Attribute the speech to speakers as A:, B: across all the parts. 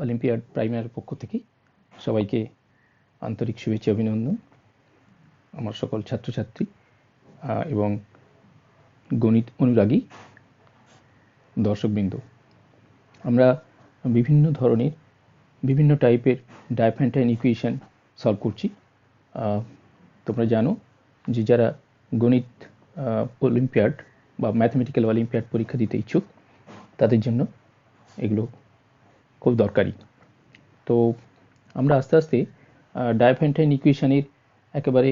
A: Olympiad প্রাইমের পক্ষ থেকে সবাইকে আন্তরিক শুভেচ্ছা অভিনন্দন। আমার সকল ছাত্রছাত্রী এবং গণিত অনুরাগী দর্শকবৃন্দ, আমরা বিভিন্ন ধরনের বিভিন্ন টাইপের ডাইফ্যান্টাইন ইকুয়েশন সলভ করছি। তোমরা জানো যে যারা গণিত অলিম্পিয়াড বা ম্যাথমেটিক্যাল অলিম্পিয়াড পরীক্ষা দিতে ইচ্ছুক তাদের জন্য এগুলো খুব দরকারি। তো আমরা আস্তে আস্তে ডাইফ্যান্টাইন ইকুয়েশনের একেবারে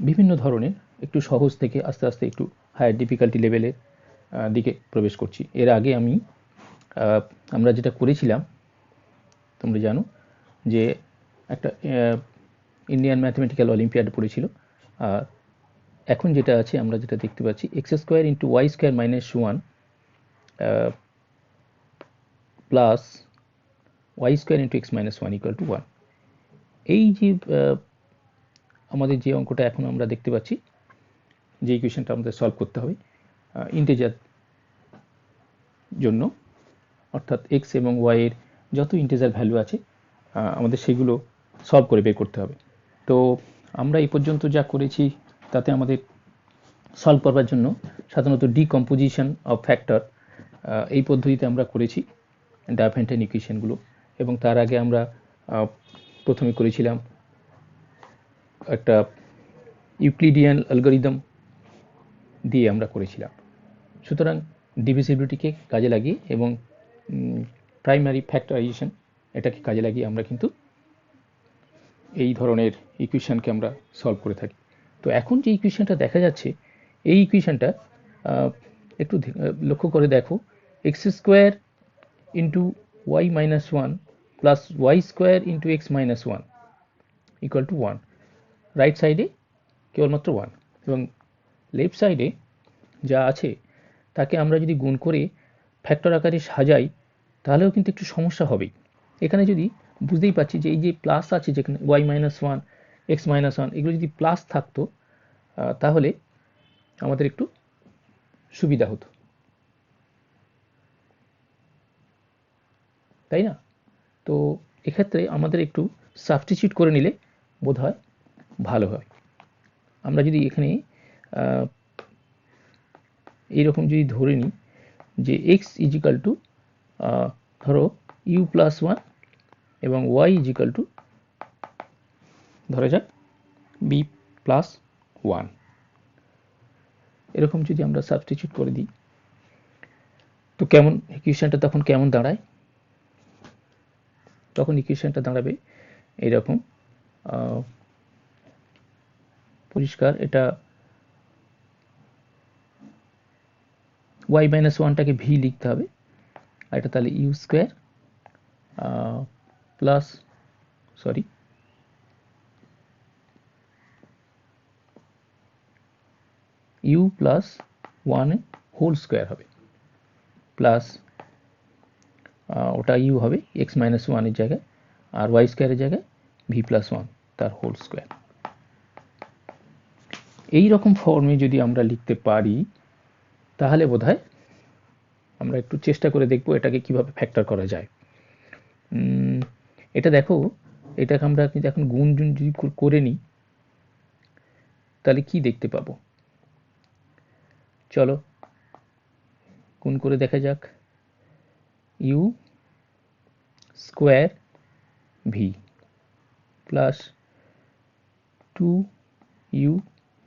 A: বিভিন্ন ধরনের একটু সহজ থেকে আস্তে আস্তে একটু হায়ার ডিফিকাল্টি লেভেলের দিকে প্রবেশ করছি। এর আগে আমরা যেটা করেছিলাম তোমরা জানো যে একটা ইন্ডিয়ান ম্যাথমেটিক্যাল অলিম্পিয়াড পড়েছিল। আর এখন যেটা আছে আমরা যেটা দেখতে পাচ্ছি x square into y square minus 1 plus y square into x minus 1 equal to 1। এই যে আমাদের যে অঙ্কটা এখন আমরা দেখতে পাচ্ছি, যে ইকুয়েশনটা আমাদের সলভ করতে হবে ইন্টিজার জন্য, অর্থাৎ এক্স এবং ওয়াই এর যত ইন্টিজার ভ্যালু আছে আমাদের সেগুলো সলভ করে বের করতে হবে। তো আমরা এই পর্যন্ত যা করেছি তাতে আমাদের সলভ করবার জন্য সাধারণত ডিকম্পোজিশন অফ ফ্যাক্টর এই পদ্ধতিতে আমরা করেছি ডাইফ্যান্টাইন ইকুয়েশনগুলো, এবং তার আগে আমরা প্রথমে করেছিলাম একটা ইউক্লিডিয়ান অ্যালগরিদম দিয়ে আমরা করেছিলাম। সুতরাং ডিভিজিবিলিটিকে কাজে লাগিয়ে এবং প্রাইমারি ফ্যাক্টরাইজেশন এটাকে কাজে লাগিয়ে আমরা কিন্তু এই ধরনের ইকুয়েশনকে আমরা সলভ করে থাকি। তো এখন যে ইকুয়েশনটা দেখা যাচ্ছে এই ইকুয়েশনটা একটু লক্ষ্য করে দেখো, x square into y minus 1 plus y square into x minus 1 equal to 1। Right সাইডে কেবলমাত্র 1 এবং লেফট সাইডে যা আছে তাকে আমরা যদি গুণ করে ফ্যাক্টর আকারে সাজাই তাহলেও কিন্তু একটু সমস্যা হবেই। এখানে যদি বুঝতেই পারছি যে এই যে প্লাস আছে, যেখানে ওয়াই মাইনাস 1 এক্স মাইনাস 1 এগুলো যদি প্লাস থাকতো তাহলে আমাদের একটু সুবিধা হতো, তাই না? তো এক্ষেত্রে আমাদের একটু সাবস্টিটিউট করে নিলে বোধ হয় ভালো হয়। আমরা যদি এখানে এইরকম যদি ধরে নিই যে এক্স ইজিক্যাল টু ধরো ইউ প্লাস 1 এবং ওয়াই ইজিক্যাল টু ধরা যাক বি প্লাস 1, এরকম যদি আমরা সাবস্টিটিউট করে দিই তো কেমন ইকুয়েশনটা তখন কেমন দাঁড়ায়? তখন ইকুয়েশনটা দাঁড়াবে এইরকম, পরিষ্কার। এটা ওয়াই মাইনাস 1টাকে ভি লিখতে হবে, আর এটা তাহলে u square plus u plus 1 whole square হবে, প্লাস ওটা ইউ হবে এক্স মাইনাস 1 জায়গায়, আর ওয়াই স্কোয়ারের জায়গায় ভি প্লাস 1 তার হোল স্কোয়ার। এই রকম ফর্মে যদি আমরা লিখতে পারি তাহলে বোধহয় আমরা একটু চেষ্টা করে দেখব এটাকে কিভাবে ফ্যাক্টর করা যায়। এটা দেখো, এটাকে আমরা এখন গুণ যদি করে নিই তাহলে কি দেখতে পাবো? চলো গুণ করে দেখা যাক। U square v plus 2u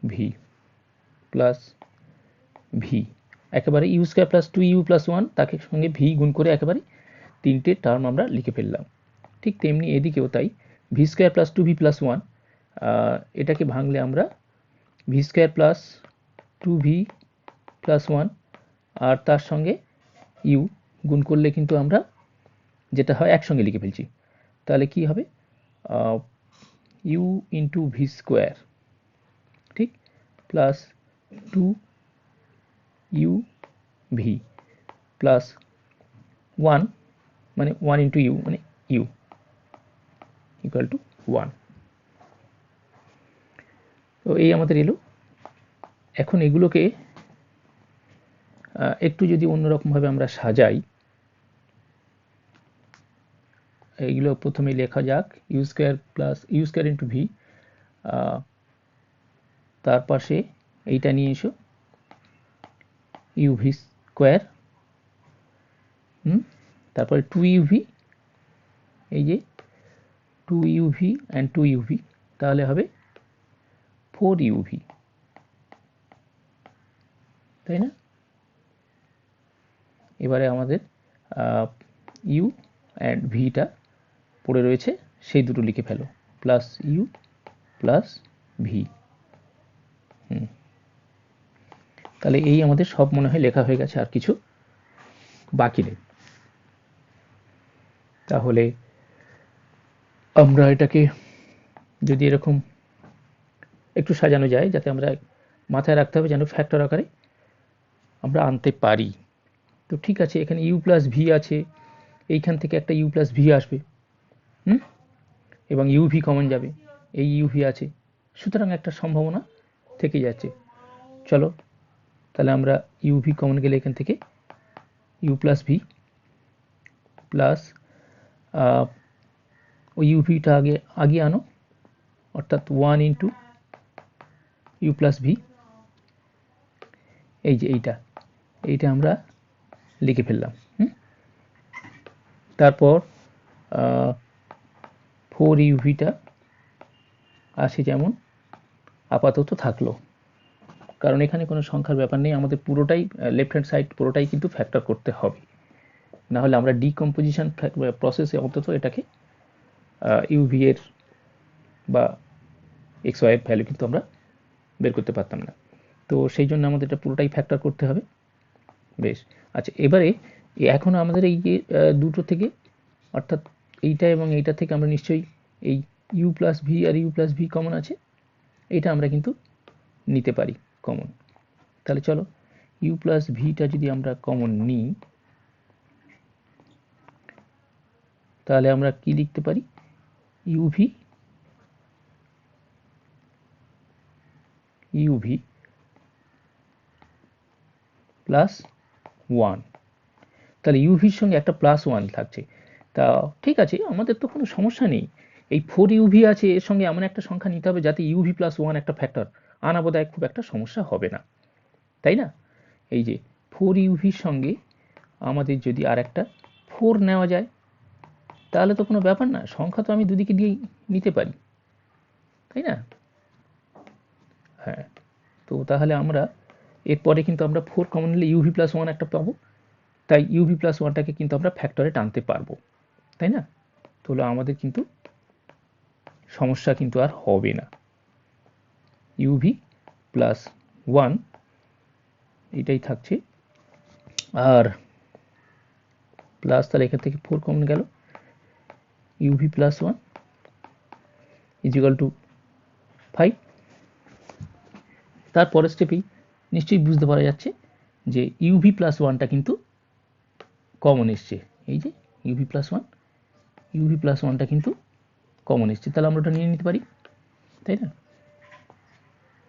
A: v plus v, একেবারে u square plus 2u plus 1 তাকে সঙ্গে ভি গুণ করে একেবারে তিনটে টার্ম আমরা লিখে ফেললাম। ঠিক তেমনি এদিকেও তাই, V square plus 2v plus 1 এটাকে ভাঙলে আমরা V square plus 2v plus 1 আর তার সঙ্গে ইউ গুণ করলে কিন্তু আমরা যেটা হয় একসঙ্গে লিখে ফেলছি। তাহলে কি হবে? ইউ ইন্টু ভি স্কোয়ার, ঠিক, প্লাস 2u ভি প্লাস 1 মানে 1 ইন্টু ইউ মানে ইউ ইকুয়াল টু 1। তো এই আমাদের এলো। এখন এগুলোকে একটু যদি অন্যরকমভাবে আমরা সাজাই, এইগুলো প্রথমে লেখা যাক, u square plus u square into v, তার পাশে এইটা নিয়ে এসো ইউভি স্কোয়ার, তারপরে 2uv, এই যে 2uv অ্যান্ড 2uv, তাহলে হবে 4uv, তাই না? এবারে আমাদের ইউ অ্যান্ড ভিটা পড়ে রয়েছে, সেই দুটো লিখে ফেলো, প্লাস ইউ প্লাস ভি। তাহলে এই আমাদের সব মনে হয় লেখা হয়ে গেছে, আর কিছু বাকি নেই। তাহলে আমরা এটাকে যদি এরকম একটু সাজানো যায়, যাতে আমরা মাথায় রাখতে হবে যেন ফ্যাক্টর আকারে আমরা আনতে পারি। তো ঠিক আছে, এখানে ইউ প্লাস ভি আছে, এইখান থেকে একটা ইউ প্লাস ভি আসবে, এবং ইউভি কমন যাবে, এই ইউভি আছে, সুতরাং একটা সম্ভাবনা থেকে যাচ্ছে। চলো তাহলে আমরা ইউভি কমন গেলে এখান থেকে ইউ প্লাস ভি প্লাস ওই ইউভিটা আগে আনো, অর্থাৎ 1 ইন্টু ইউ প্লাস ভি, এই যে এইটা আমরা লিখে ফেললাম। তারপর 4uv-টা আসে যেমন আপাতত থাকলো, কারণ এখানে কোনো সংখ্যার ব্যাপার নেই, আমাদের পুরোটাই লেফট হ্যান্ড সাইড পুরোটাই কিন্তু ফ্যাক্টর করতে হবে, না হলে আমরা ডিকম্পোজিশন প্রসেসে অন্তত এটাকে ইউভি এর বা এক্স ওয়াই এর ভ্যালু কিন্তু আমরা বের করতে পারতাম না। তো সেই জন্য আমাদের এটা পুরোটাই ফ্যাক্টর করতে হবে। বেশ, আচ্ছা, এবারে এখন আমাদের এই যে দুটো থেকে, অর্থাৎ এইটা এবং এইটা থেকে আমরা নিশ্চয়ই এই ইউ প্লাস ভি আর ইউ প্লাস ভি কমন আছে, এটা আমরা কিন্তু নিতে পারি কমন। তাহলে চলো ইউ প্লাস ভিটা যদি আমরা কমন নিই, তাহলে আমরা কি লিখতে পারি, ইউভি প্লাস 1, তাহলে ইউভির সঙ্গে একটা প্লাস 1 থাকছে। তা ঠিক আছে, আমাদের তো কোনো সমস্যা নেই, এই 4uv আছে, এর সঙ্গে এমন একটা সংখ্যা নিতে হবে যাতে uv প্লাস 1 একটা ফ্যাক্টর আনা বোধহয় খুব একটা সমস্যা হবে না, তাই না? এই যে 4uv-র সঙ্গে আমাদের যদি আর একটা 4 নেওয়া যায়, তাহলে তো কোনো ব্যাপার না, সংখ্যা তো আমি দুদিকে দিয়েই নিতে পারি, তাই না? হ্যাঁ, তো তাহলে আমরা এরপরে কিন্তু আমরা 4 কমন নিলে uv প্লাস 1 একটা পাবো, তাই uv প্লাস 1টাকে কিন্তু আমরা ফ্যাক্টরে টানতে পারবো, তাই না? তাহলে আমাদের কিন্তু সমস্যা কিন্তু আর হবে না, uv প্লাস 1 এটাই থাকছে, আর প্লাস, তাহলে এখান থেকে 4 কমন গেল, uv plus 1 is equal to 5। তারপরের স্টেপেই নিশ্চয়ই বুঝতে পারা যাচ্ছে যে ইউভি প্লাস 1টা কিন্তু কমন এসছে, এই যে ইউভি প্লাস 1টা কিন্তু কমন এসছে, তাহলে আমরা ওটা নিয়ে নিতে পারি, তাই না?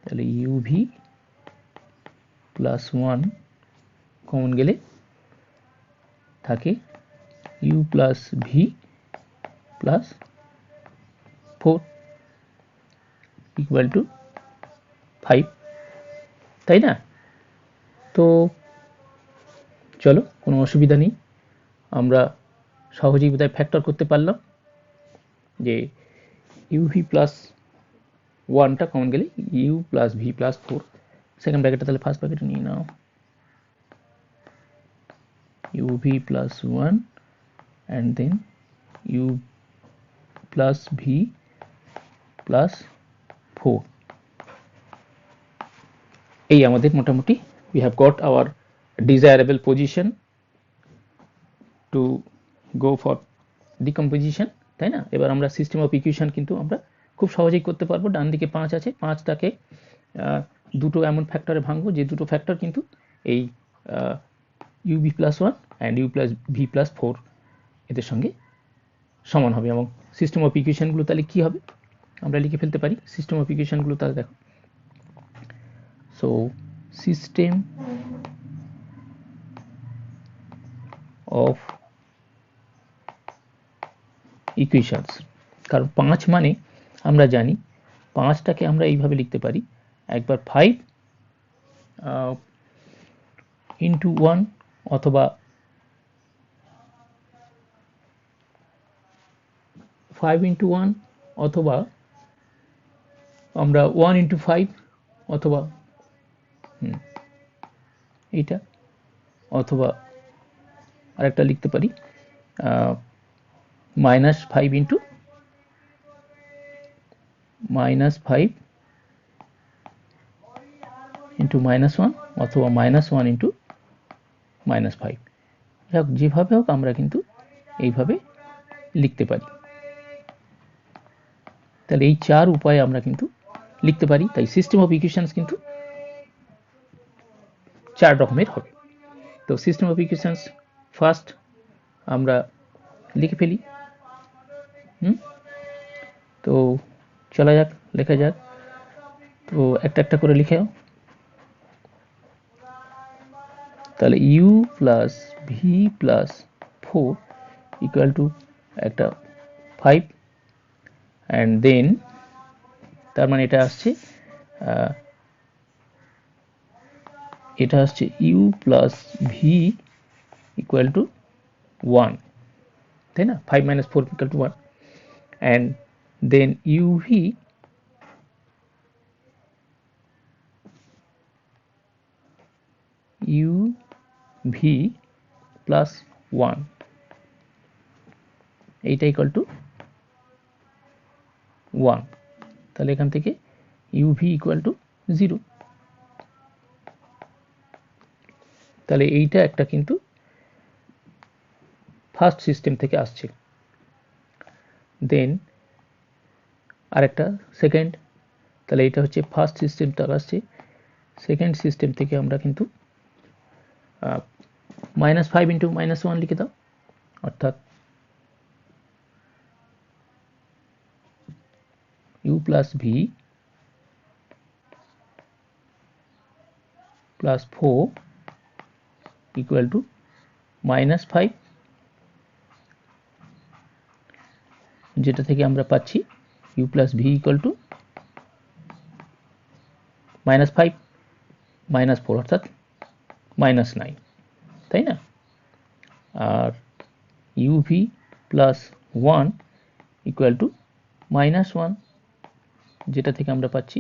A: তাহলে ইউভি প্লাস 1 কমন গেলে থাকে u plus v plus 4 equal to 5, তাই না? তো চলো, কোনো অসুবিধা নেই, আমরা সহজেই বোধহয় ফ্যাক্টর করতে পারলাম যে ইউভি প্লাস 1টা কমন গেলে u plus v plus 4, second ব্র্যাকেটটা তাহলে ফার্স্ট ব্র্যাকেটে নিয়ে নাও, uv plus 1 and then u plus v plus 4, এই আমাদের মোটামুটি we have got our desirable position to go for decomposition, তাই না? এবার আমরা সিস্টেম অফ ইকুয়েশন কিন্তু আমরা খুব সহজেই করতে পারবো। ডান দিকে 5 আছে, 5টাকে দুটো এমন ফ্যাক্টরে ভাঙবো যে দুটো ফ্যাক্টর কিন্তু এই uv plus 1 and u plus v plus 4 এদের সঙ্গে সমান হবে, এবং সিস্টেম অফ ইকুয়েশনগুলো তাহলে কি হবে আমরা লিখে ফেলতে পারি। সিস্টেম অফ ইকুয়েশনগুলো তাহলে দেখো, সো সিস্টেম of ইকুয়েশনস, কারণ 5 মানে আমরা জানি 5টাকে আমরা এইভাবে লিখতে পারি, একবার 5 ইন্টু 1 অথবা 5 ইন্টু 1 অথবা আমরা 1 ইন্টু 5 অথবা এইটা, অথবা আরেকটা লিখতে পারি -5 ইন্টু -5 ইন্টু -1 অথবা -1 ইন্টু -5, যেভাবে হোক আমরা কিন্তু এইভাবে লিখতে পারি। তাহলে এই 4 উপায়ে আমরা কিন্তু লিখতে পারি, তাই সিস্টেম অফ ইকুয়েশনস কিন্তু 4 রকমের হবে। তো সিস্টেম অফ ইকুয়েশনস ফার্স্ট আমরা লিখে ফেলি। তো চলা যাক, লেখা যাক। তো একটা একটা করে লিখে, তাহলে u plus v plus 4 equal two একটা 5, অ্যান্ড দেন তার মানে এটা আসছে u plus V equal to 1, তাই না? 5 minus 4 equal to 1, and then uv plus 1, এইটা ইকুয়াল টু 1, তাহলে এখান থেকে uv ইকুয়াল টু 0। তাহলে এইটা একটা কিন্তু ফার্স্ট সিস্টেম থেকে আসছে। দেন আরেকটা সেকেন্ড, তাহলে এটা হচ্ছে ফার্স্ট সিস্টেমটা আসছে। সেকেন্ড সিস্টেম থেকে আমরা কিন্তু -5 ইন্টু -1 লিখে দাও, অর্থাৎ u plus v plus 4 equal to -5, যেটা থেকে আমরা পাচ্ছি u plus V equal to -5 -4 অর্থাৎ -9, তাই না? আর uv প্লাস 1 ইকুয়াল টু -1, যেটা থেকে আমরা পাচ্ছি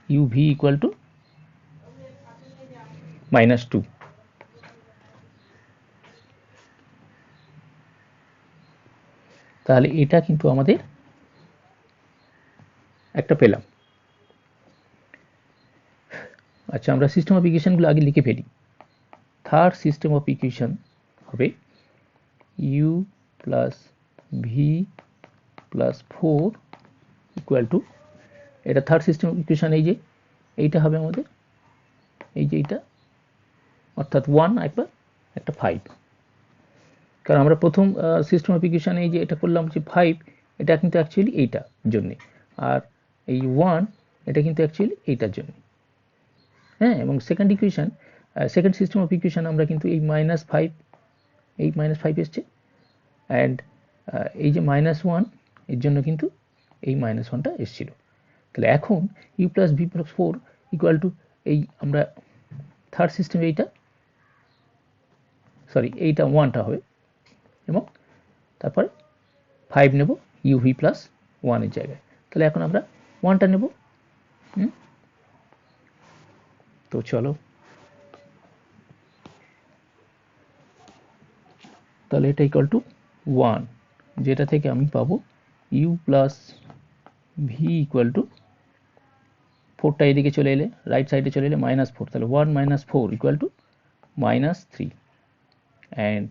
A: uv ইকুয়াল টু -2। তাহলে এটা কিন্তু আমাদের একটা পেলাম। আচ্ছা, আমরা সিস্টেম অফ ইকুয়েশনগুলো আগে লিখে ফেলি। থার্ড সিস্টেম অফ ইকুয়েশন হবে u plus v plus 4 equal two, এটা থার্ড সিস্টেম অফ ইকুয়েশন, এই যে এইটা হবে আমাদের, এই যে এইটা, অর্থাৎ 1 একবার একটা 5, কারণ আমরা প্রথম সিস্টেম অফ ইকুয়েশন এই যে এটা করলাম যে 5, এটা কিন্তু অ্যাকচুয়ালি এইটার জন্যে, আর এই 1 এটা কিন্তু অ্যাকচুয়ালি এইটার জন্য। হ্যাঁ, এবং second equation, second system of equation আমরা কিন্তু এই -5, এই -5 এসছে, অ্যান্ড এই যে -1 এর জন্য কিন্তু এই -1টা এসছিল। তাহলে এখন u plus v plus 4 equal two এই আমরা থার্ড সিস্টেম, এইটা সরি এইটা 1টা হবে, এবং তারপরে 5 নেব uv প্লাস 1 এর জায়গায়। তাহলে এখন আমরা 1টা নেব। তো চলো, তাহলে এটা ইকুয়াল টু 1, যেটা থেকে আমি পাবো u plus V equal two 4টা এদিকে চলে এলে, রাইট সাইডে চলে এলে -4, তাহলে 1 - 4 equal two -3, and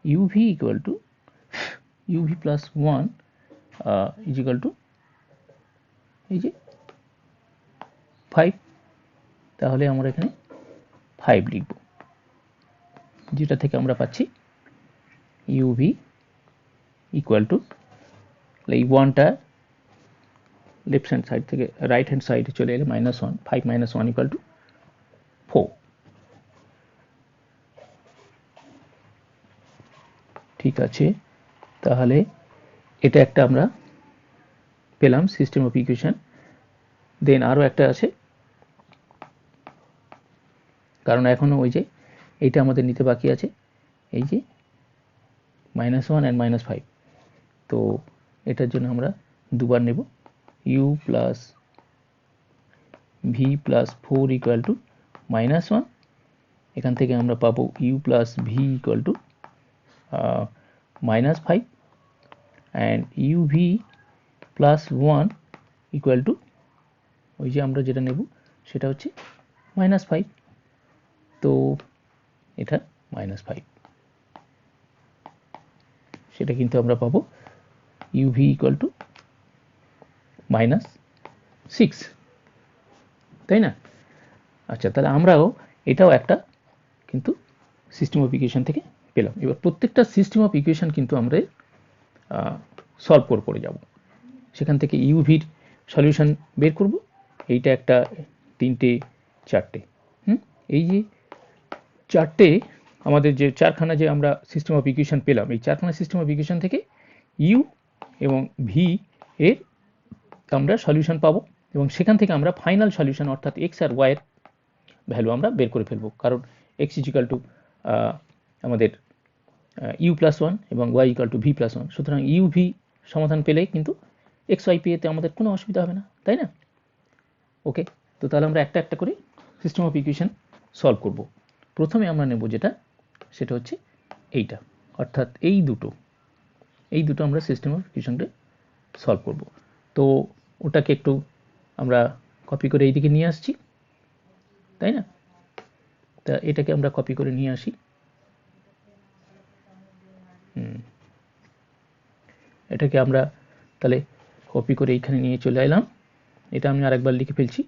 A: uv equal to uv plus 1 is equal two এই যে 5, তাহলে আমরা এখানে 5 লিখব, যেটা থেকে আমরা পাচ্ছি uv ইকুয়াল টু, এই 1টা লেফট হ্যান্ড সাইড থেকে রাইট হ্যান্ড সাইডে চলে এলে -1, 5 - 1 ইকুয়াল টু 4। ঠিক আছে, তাহলে এটা একটা আমরা পেলাম সিস্টেম অফ ইকুয়েশন। দেন আরও একটা আছে, কারণ এখনও ওই যে এইটা আমাদের নিতে বাকি আছে, এই যে -1 অ্যান্ড -5। তো এটার জন্য আমরা দুবার নেব, u plus v plus 4 equal to -1। এখান থেকে আমরা পাবো u plus v equal to -5 and uv plus 1 equal two ওই যে আমরা যেটা নেব সেটা হচ্ছে -5। তো এটা -5, সেটা কিন্তু আমরা পাবো uv ইকুয়াল টু -6, তাই না? আচ্ছা, তাহলে আমরাও এটাও একটা কিন্তু সিস্টেম অফ ইকুয়েশন থেকে পেলাম। এবার প্রত্যেকটা সিস্টেম অফ ইকুয়েশন কিন্তু আমরা সলভ করে যাব, সেখান থেকে ইউভির সলিউশন বের করব। এইটা একটা, তিনটে, চারটে, এই যে চারটে আমাদের যে চারখানা যে আমরা সিস্টেম অফ ইকুয়েশন পেলাম, এই চারখানা সিস্টেম অফ ইকুয়েশন থেকে ইউ এবং ভি এর আমরা সলিউশন পাবো, এবং সেখান থেকে আমরা ফাইনাল সলিউশন অর্থাৎ এক্স আর ওয়াই এর ভ্যালু আমরা বের করে ফেলবো, কারণ এক্স ইজিক্যাল টু আমাদের ইউ প্লাস 1 এবং y equal to v plus 1। সুতরাং ইউ ভি সমাধান পেলে কিন্তু এক্স ওয়াই পেতে আমাদের কোনো অসুবিধা হবে না, তাই না? ওকে, তো তাহলে আমরা একটা একটা করে সিস্টেম অফ ইকুয়েশন সলভ করব। প্রথমে আমরা নেব যেটা, সেটা হচ্ছে এইটা, অর্থাৎ এই দুটো আমরা সিস্টেম অফ ইকুয়েশনটা সলভ করব। তো ওটাকে একটু আমরা কপি করে এইদিকে নিয়ে আসছি, তাই না? তা এটাকে আমরা কপি করে নিয়ে আসি। এটাকে আমরা তাহলে কপি করে এইখানে নিয়ে চলে এলাম। এটা আমি আরেকবার লিখে ফেলছি,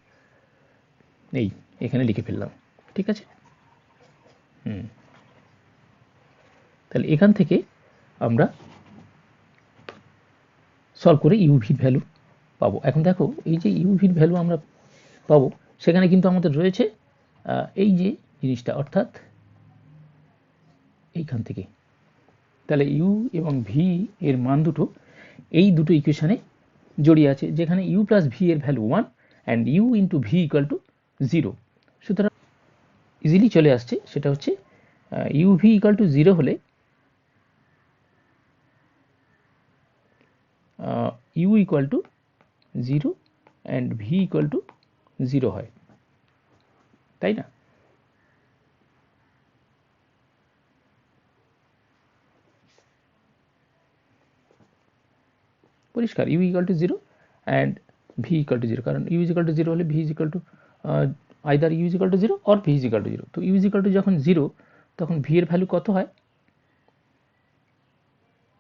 A: এই এখানে লিখে ফেললাম, ঠিক আছে? তাহলে এখান থেকে আমরা সলভ করে ইউভির ভ্যালু পাবো। এখন দেখো, এই যে ইউভির ভ্যালু আমরা পাবো, সেখানে কিন্তু আমাদের রয়েছে এই যে জিনিসটা, অর্থাৎ এইখান থেকে। তাহলে ইউ এবং ভি এর মান দুটো এই দুটো ইকুয়েশনে জড়িয়ে আছে, যেখানে ইউ প্লাস ভি এর value 1 and u into v equal to 0। সুতরাং ইজিলি চলে আসছে, সেটা হচ্ছে ইউ ভি ইকুয়াল টু 0 হলে u equal to 0 and v equal to 0 হয়, তাই না? পরিষ্কার, u equal to 0 and v equal to 0, কারণ ইউ ইজ ইকুয়াল টু 0 হলে v is equal to either u is equal to 0 or v is equal to 0। তো you is equal two যখন 0, তখন V এর ভ্যালু কত হয়?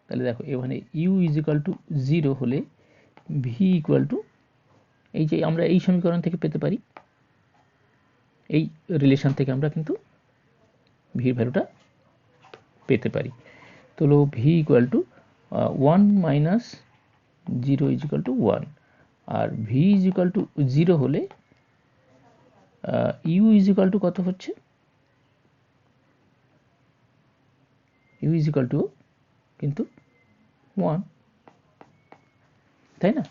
A: তাহলে দেখো, এখানে ইউ ইজ ইকুয়াল টু 0 হলে ভি ইকুয়াল টু, এই যে আমরা এই সমীকরণ থেকে পেতে পারি, এই রিলেশন থেকে আমরা কিন্তু ভির ভ্যালুটা পেতে পারি। তো হলো v equal to 1 minus 0 is equal to 1, আর ভি ইজ ইকুয়াল টু 0 হলে ইউ ইজ ইকুয়াল টু কত হচ্ছে? ইউ ইজ ইকুয়াল টু কিন্তু 1, তাই না?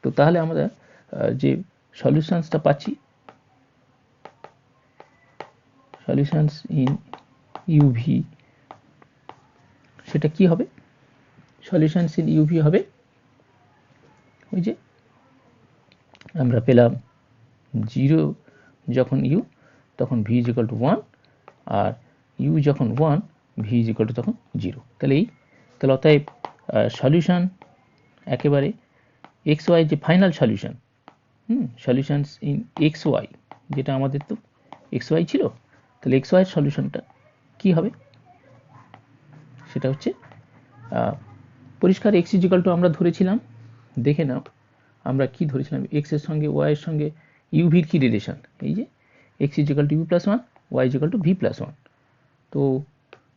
A: তো তাহলে আমরা যে সলিউশনসটা পাচ্ছি, সলিউশনস ইন ইউভি, সেটা কি হবে? সলিউশনস ইন ইউভি হবে ওই যে আমরা পেলাম 0 যখন ইউ, তখন ভি ইজ ইকুয়াল টু 1, আর ইউ যখন 1, ভি ইজ ইকুয়াল টু তখন 0। তাহলে তাহলে অতএব সলিউশন একেবারে এক্স ওয়াই যে final solution, solutions in x y, যেটা আমাদের তো এক্স ওয়াই ছিল, তাহলে এক্স ওয়াইয়ের সলিউশনটা কি হবে? সেটা হচ্ছে পরিষ্কার এক্স ইজ ইকুয়াল টু আমরা ধরেছিলাম, দেখে নাও আমরা কি ধরেছিলাম, এক্স এর সঙ্গে ওয়াই এর সঙ্গে ইউভির কি রিলেশন, এই যে x is equal to u plus 1, y is equal to v plus 1। তো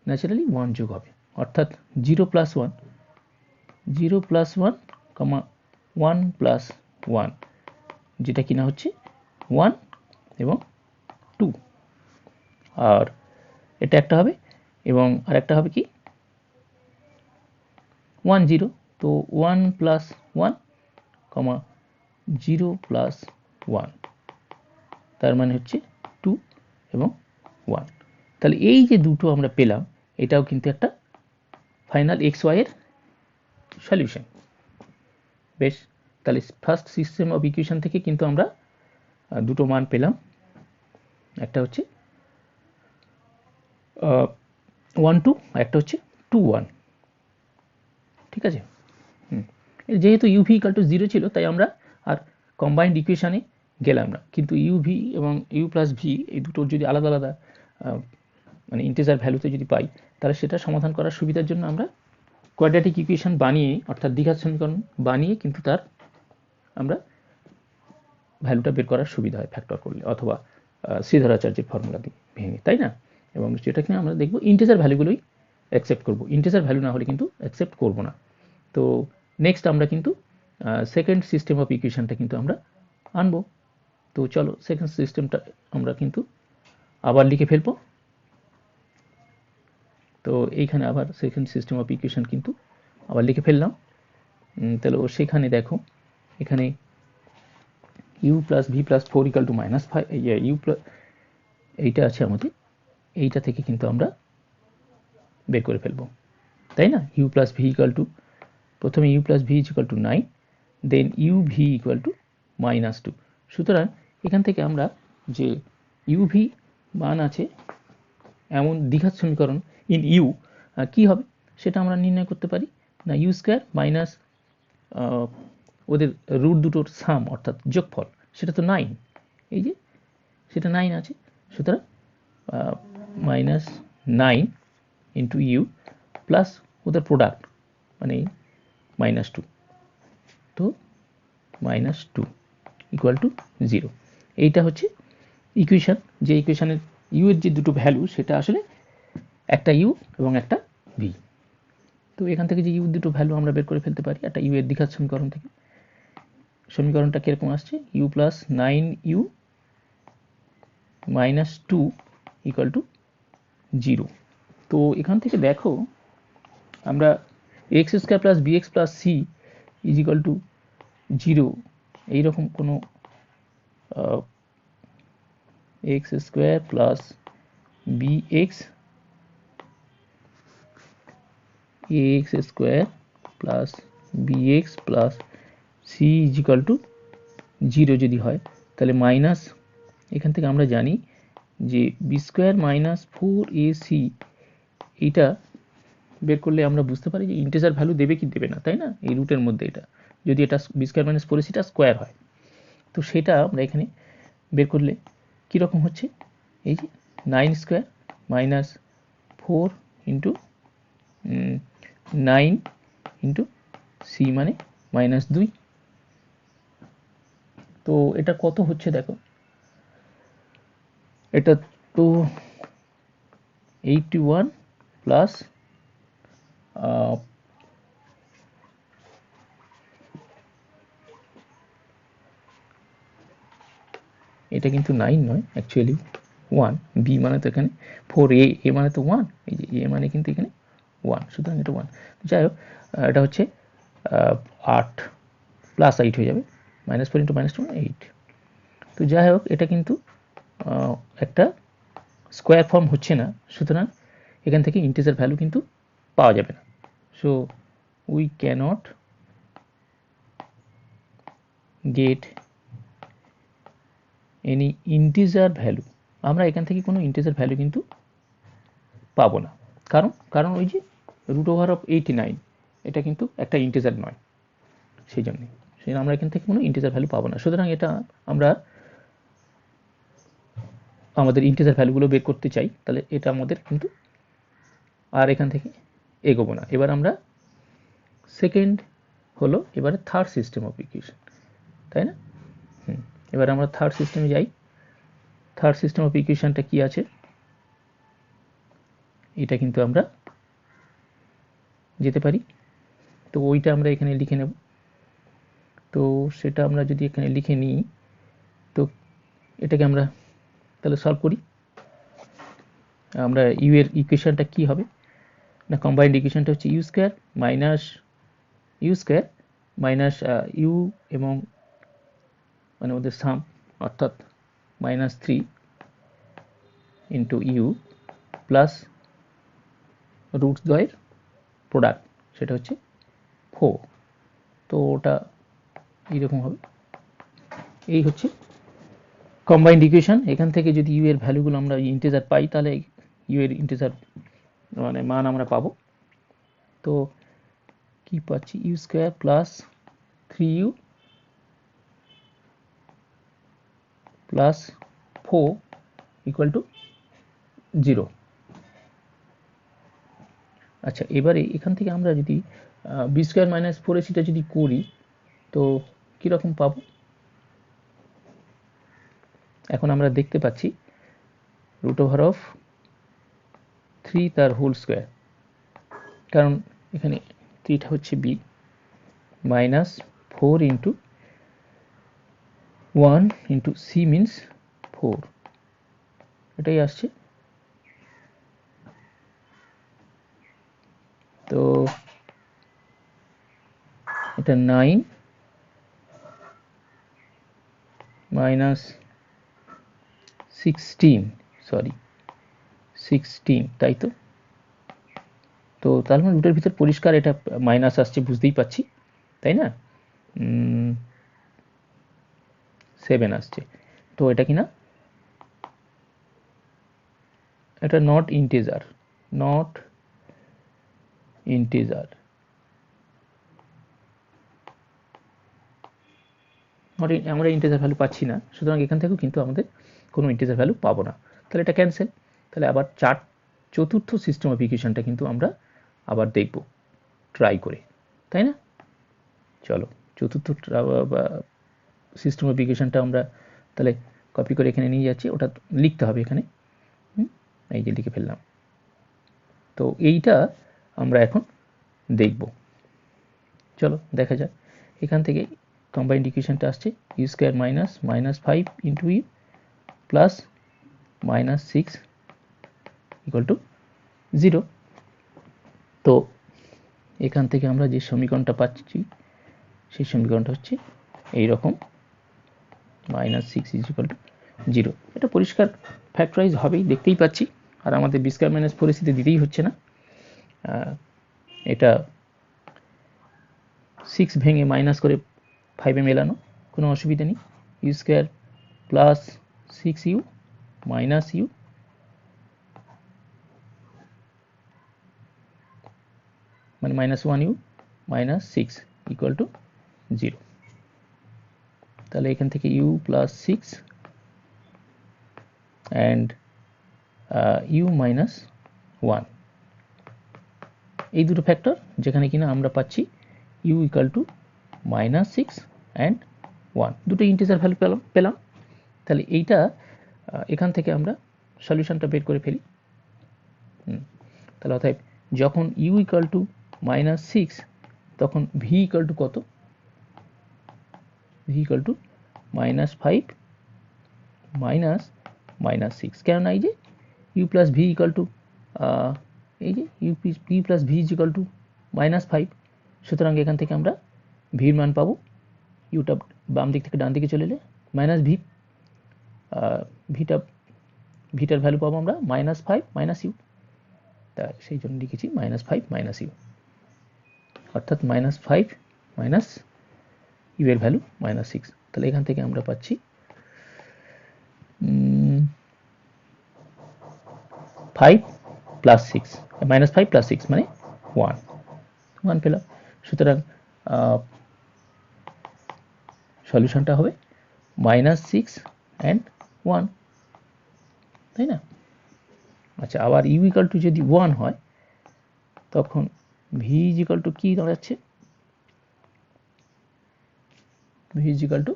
A: ন্যাচারালি 1 যোগ হবে, অর্থাৎ 0 প্লাস 1, 0 প্লাস 1, 1 প্লাস 1, যেটা কিনা হচ্ছে 1 এবং 2, আর এটা একটা হবে, এবং আর একটা হবে কি, 1 0, তো 1 প্লাস 1 কমা 0 প্লাস 1, তার মানে হচ্ছে 2 এবং 1। তাহলে এই যে দুটো আমরা পেলাম, এটাও কিন্তু একটা ফাইনাল এক্স ওয়াই এর সলিউশন। বেশ, তাহলে ফার্স্ট সিস্টেম অফ ইকুয়েশন থেকে কিন্তু আমরা দুটো মান পেলাম, একটা হচ্ছে 1 2, একটা হচ্ছে 2 1। ঠিক আছে, যেহেতু ইউভি ইকাল টু 0 ছিল, তাই আমরা আর কম্বাইন্ড ইকুয়েশনে গেলাম না, কিন্তু ইউভি এবং ইউ প্লাস ভি এই দুটোর যদি আলাদা আলাদা মানে ইন্টিজার ভ্যালুতে যদি পাই, তাহলে সেটা সমাধান করার সুবিধার জন্য আমরা কোয়াড্রেটিক ইকুয়েশন বানিয়ে, অর্থাৎ দ্বিঘাত সমীকরণ বানিয়ে কিন্তু তার আমরা ভ্যালুটা বের করার সুবিধা হয় ফ্যাক্টর করলে, অথবা শ্রীধরাচার্যের ফর্মুলা দিয়ে ভেঙে, তাই না? এবং যেটা কিনা আমরা দেখব ইন্টিজার ভ্যালুগুলোই অ্যাকসেপ্ট করব, ইন্টিজার ভ্যালু না হলে কিন্তু অ্যাকসেপ্ট করব না। তো নেক্সট আমরা কিন্তু সেকেন্ড সিস্টেম অফ ইকুয়েশনটা কিন্তু আমরা আনবো। তো চলো সেকেন্ড সিস্টেমটা আমরা কিন্তু আবার লিখে ফেলবো। তো এইখানে আবার সেকেন্ড সিস্টেম অফ ইকুয়েশন কিন্তু আবার লিখে ফেললাম। তাহলে সেখানে দেখো, এখানে u plus v plus 4 equal to minus 5, u plus এইটা আছে আমাদের, এইটা থেকে কিন্তু আমরা বের করে ফেলবো, তাই না? U plus v equal to, প্রথমে u plus v equal to 9, then u v equal to -2। সুতরাং এখান থেকে আমরা যে ইউ ভি মান আছে এমন দ্বিঘাত সমীকরণ ইন ইউ কি হবে সেটা আমরা নির্ণয় করতে পারি না, ইউ স্কোয়ার মাইনাস ওদের রুট দুটোর সাম অর্থাৎ যোগফল, সেটা তো 9, এই যে সেটা 9 আছে, সুতরাং -9 ইন্টু ইউ প্লাস ওদের প্রোডাক্ট মানে -2, তো -2 ইকুয়াল টু 0। এইটা হচ্ছে ইকুয়েশন, যে ইকুয়েশনের ইউ এর যে দুটো ভ্যালু সেটা আসলে একটা ইউ এবং একটা ভি। তো এখান থেকে যে ইউ দুটো ভ্যালু আমরা বের করে ফেলতে পারি একটা ইউ এর দ্বিঘাত সমীকরণ থেকে। সমীকরণটা কিরকম আসছে, you plus 9u -2 equal to 0। তো এখান থেকে দেখো আমরা x square plus b x plus c is equal to 0 এইরকম কোনো x square plus b x x square plus b x plus c is equal to 0 যদি হয়, তাহলে মাইনাস, এখান থেকে আমরা জানি যে বি স্কোয়ার মাইনাস 4ac এইটা বের করলে আমরা বুঝতে পারি যে ইন্টিজার ভ্যালু দেবে কি দেবে না, তাই না? এই রুটের মধ্যে এটা যদি এটা বি স্কোয়ার মাইনাস 4ac টা স্কোয়ার হয়, তো সেটা আমরা এখানে বের করলে কীরকম হচ্ছে, এই যে 9 square minus 4 into 9 into c মানে -2। তো এটা কত হচ্ছে দেখো, এটা তো 81 প্লাস এটা কিন্তু 9 নয়, অ্যাকচুয়ালি 1, বি মানে তো এখানে 4a, এ মানে তো 1, এই যে এ মানে কিন্তু এখানে 1, সুতরাং এটা 1। যাই হোক, এটা হচ্ছে 8 প্লাস 8 হয়ে যাবে, -4 ইন্টু -2 8। তো যাই হোক, এটা কিন্তু একটা স্কোয়ার ফর্ম হচ্ছে না, সুতরাং এখান থেকে ইন্টিজার ভ্যালু কিন্তু পাওয়া যাবে না। So we cannot get any integer value, আমরা এখান থেকে কোনো ইন্টিজার ভ্যালু কিন্তু পাবো না। কারণ ওই যে √89 এটা কিন্তু একটা ইন্টিজার নয়, সেই জন্যে আমরা এখান থেকে কোনো ইন্টিজার ভ্যালু পাবো না। সুতরাং এটা আমরা আমাদের ইন্টিজার ভ্যালুগুলো বের করতে চাই, তাহলে এটা আমাদের কিন্তু আর এখান থেকে এগোবো না। এবার আমরা সেকেন্ড হলো এবারে থার্ড সিস্টেম অফ ইকুয়েশন, তাই না? এবার আমরা থার্ড সিস্টেমে যাই। থার্ড সিস্টেম অফ ইকুয়েশনটা কি আছে, এটা কিন্তু আমরা যেতে পারি, তো ওইটা আমরা এখানে লিখে নেব। তো সেটা আমরা যদি এখানে লিখে নিই, তো এটাকে আমরা তাহলে সলভ করি। আমরা ইউ এর ইকুয়েশনটা কি হবে না, কম্বাইন্ড ইকুয়েশনটা হচ্ছে u square minus u square minus u এবং মানে ওদের সাম অর্থাৎ -3 ইন্টু ইউ প্লাস রুটস দ্বয়ের প্রোডাক্ট, সেটা হচ্ছে 4। তো ওটা এইরকম হবে। এই হচ্ছে কম্বাইন্ড ইকুয়েশন। এখান থেকে যদি ইউ এর ভ্যালুগুলো আমরা ইন্টিজার পাই তাহলে ইউ এর ইন্টিজার মানে মান আমরা পাবো। তো কি পাচ্ছি, u square plus 3u plus 4 equal to 0। আচ্ছা, এবারে এখান থেকে আমরা যদি বি স্কোয়ার মাইনাস 4ac যদি করি তো কীরকম পাবো? এখন আমরা দেখতে পাচ্ছি √3 তার হোল স্কোয়ার, কারণ এখানে 3টা হচ্ছে b, minus 4 into 1 into c means 4, এটাই আসছে। তো এটা 9 মাইনাস 16, তাই তো? তো তার মানে রুটের ভিতর পরিষ্কার এটা মাইনাস আসছে, বুঝতেই পাচ্ছি, তাই না? 7 আসছে। তো এটা কিনা, এটা নট ইন্টিজার। আমরা ইন্টিজার ভ্যালু পাচ্ছি না, সুতরাং এখান থেকেও কিন্তু আমাদের কোনো ইন্টিজার ভ্যালু পাবো না, তাহলে এটা ক্যান্সেল। তাহলে আবার চতুর্থ সিস্টেম অফ ইকুয়েশনটা কিন্তু আমরা আবার দেখব ট্রাই করে, তাই না? চলো চতুর্থ সিস্টেম অফ ইকুয়েশনটা আমরা তাহলে কপি করে এখানে নিয়ে যাচ্ছি, ওটা লিখতে হবে এখানে। এই যে লিখে ফেললাম। তো এইটা আমরা এখন দেখব, চলো দেখা যাক। এখান থেকে কম্বাইন্ড ইকুয়েশনটা আসছে u square minus -5 into u plus -6 equal to 0। তো এখান থেকে আমরা যে সমীকরণটা পাচ্ছি সেই সমীকরণটা হচ্ছে এইরকম, -6 ইজ ইকুয়াল টু 0। এটা পরিষ্কার ফ্যাক্টরাইজ হবেই, দেখতেই পাচ্ছি। আর আমাদের বি স্কোয়ার মাইনাস 4ac দিতেই হচ্ছে না, এটা 6 ভেঙে মাইনাস করে 5-এ মেলানো, কোনো অসুবিধা নেই। U square plus 6u minus u মানে -1u মাইনাস 6 ইকুয়াল টু 0। তাহলে এখান থেকে u plus 6 and u minus 1, এই দুটো ফ্যাক্টর যেখানে কিনা আমরা পাচ্ছি u ইকুয়াল টু -6 অ্যান্ড 1, দুটো ইন্টিজার ভ্যালু পেলাম। তাহলে এইটা এখান থেকে আমরা সলিউশনটা বের করে ফেলি। তাহলে অতএব যখন u ইকুয়াল টু -6 তখন v ইকুয়াল টু কত? v ইকুয়াল টু -5 মাইনাস -6, কেননা এই যে u plus v equal to এই যে u plus v is equal to -5, সুতরাং এখান থেকে আমরা v এর মান পাবো, ইউটা বাম দিক থেকে ডান দিকে চলে এলে মাইনাস v, ভিটার ভ্যালু পাবো আমরা -5 মাইনাস ইউ, তা সেই জন্য লিখেছি -5 মাইনাস ইউ, অর্থাৎ -5 মাইনাস ইউ এর ভ্যালু -6। তাহলে এখান থেকে আমরা পাচ্ছি 5 প্লাস 6, -5 প্লাস 6 মানে 1 পেলাম। সুতরাং সলিউশনটা হবে -6 অ্যান্ড 1, তাই না? আচ্ছা, আবার ইউ ইকুয়াল টু যদি 1 হয় তখন ভি ইজ ইকুয়াল টু কি দাঁড়াচ্ছে? ভি ইজ ইকুয়াল টু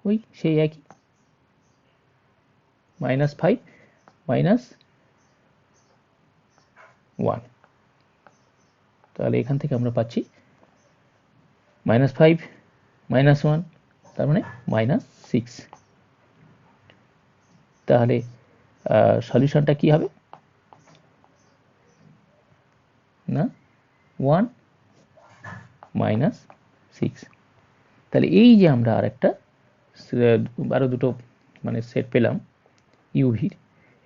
A: ওই সেই একই -5 মাইনাস 1। তাহলে এখান থেকে আমরা পাচ্ছি -5 মাইনাস 1, তার মানে -6। তাহলে সলিউশনটা কি হবে? না 1 মাইনাস 6। তাহলে এই যে আমরা আর একটা আরও দুটো মানে সেট পেলাম ইউভির,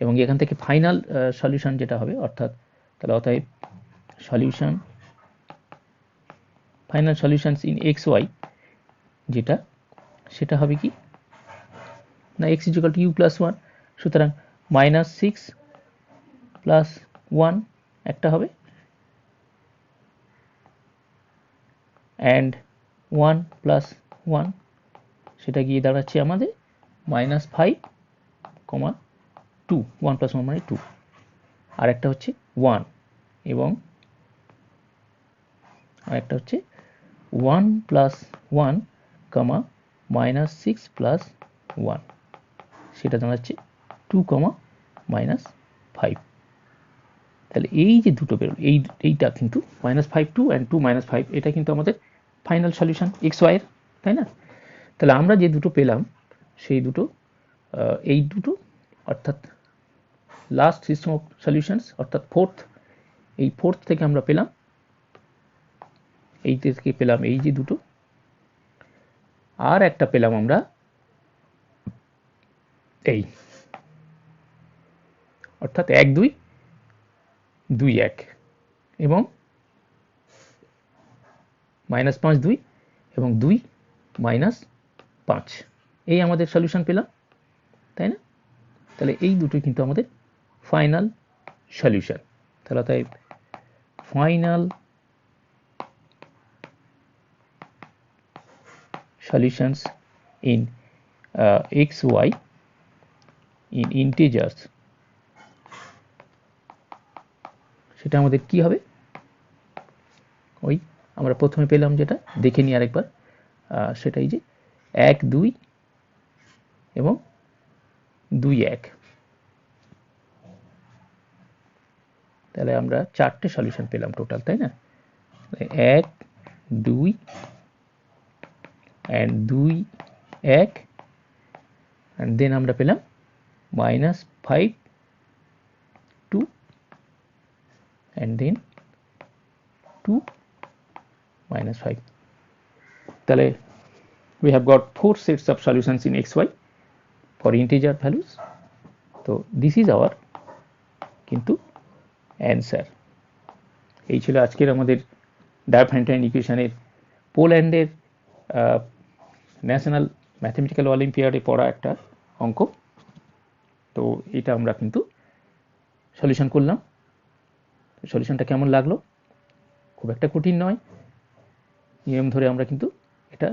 A: এবং এখান থেকে ফাইনাল সলিউশন যেটা হবে, অর্থাৎ তাহলে অতএব solution final solutions in x y যেটা, সেটা হবে কি না x is equal to u plus 1। সুতরাং মাইনাস 6 প্লাস 1 একটা হবে, অ্যান্ড 1 প্লাস 1 সেটা গিয়ে দাঁড়াচ্ছে আমাদের মাইনাস 5, 2, 1 প্লাস 1 মানে 2, আর একটা হচ্ছে 1, এবং আরেকটা হচ্ছে 1 প্লাস 1, মাইনাস 6 প্লাস 1 সেটা দাঁড়াচ্ছে 2, মাইনাস 5। তাহলে এই যে দুটো বেরোল, এইটা কিন্তু মাইনাস 5 2 অ্যান্ড 2 মাইনাস 5, এটা কিন্তু আমাদের ফাইনাল সলিউশন এক্স ওয়াই এর, তাই না? তাহলে আমরা যে দুটো পেলাম সেই দুটো এই দুটো, অর্থাৎ লাস্ট সিস্টেম অফ সলিউশনস, অর্থাৎ ফোর্থ থেকে আমরা পেলাম, এই থেকে পেলাম এই যে দুটো, আর একটা পেলাম আমরা এই, অর্থাৎ 1 2 2 1 এবং মাইনাস 5 2 এবং 2 মাইনাস 5, এই আমাদের সলিউশন পেলাম, তাই না? তাহলে এই দুটোই কিন্তু আমাদের ফাইনাল সলিউশন। তাহলে তাই final solutions in x y in integers, সেটা আমাদের কি হবে? ওই আমরা প্রথমে পেলাম যেটা দেখে নিই আরেকবার, সেটাই যে 1 2 এবং 2 1। তাহলে আমরা 4টে সলিউশন পেলাম টোটাল, তাই না? 1 2 and 2 1, and then আমরা পেলাম minus 5 2 and then 2 minus 5. তাহলে we have got 4 sets of solutions in xy for integer values. So this is our কিন্তু অ্যান্সার। এই ছিল আজকের আমাদের ডায়াফ্যান্টাইন ইকুয়েশনের পোল্যান্ডের ন্যাশনাল ম্যাথমেটিক্যাল অলিম্পিয়াডে পড়া একটা অঙ্ক। তো এটা আমরা কিন্তু সলিউশন করলাম। সলিউশনটা কেমন লাগলো? খুব একটা কঠিন নয়, নিয়ম ধরে আমরা কিন্তু এটা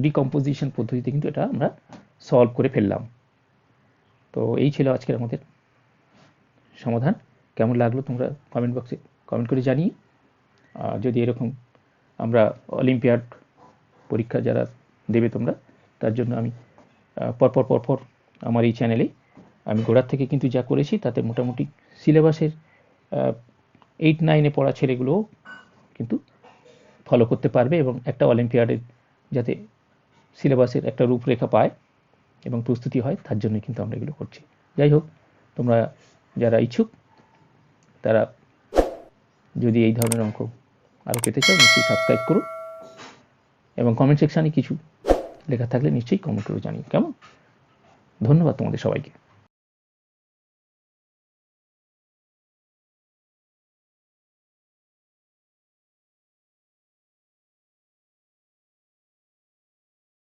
A: ডিকম্পোজিশন পদ্ধতিতে কিন্তু এটা আমরা সলভ করে ফেললাম। তো এই ছিল আজকের আমাদের সমাধান। কেমন লাগলো তোমরা কমেন্ট বক্সে কমেন্ট করে জানিয়ে, যদি এরকম আমরা অলিম্পিয়াড পরীক্ষা যারা দেবে তোমরা, তার জন্য আমি পরপর আমার এই চ্যানেলে আমি গোড়ার থেকে কিন্তু যা করেছি তাতে মোটামুটি সিলেবাসের 8 9-এ পড়া ছেলেগুলোও কিন্তু ফলো করতে পারবে, এবং একটা অলিম্পিয়াডের যাতে সিলেবাসের একটা রূপরেখা পায় এবং প্রস্তুতি হয়, তার জন্য কিন্তু আমরা এগুলো করছি। যাই হোক, তোমরা যারা ইচ্ছুক তারা যদি এই ধরনের অঙ্ক আরও পেতে চাও নিশ্চয়ই সাবস্ক্রাইব করো, এবং কমেন্ট সেকশানে কিছু লেখা থাকলে নিশ্চয়ই কমেন্ট করে জানিও। কেমন? ধন্যবাদ তোমাদের সবাইকে।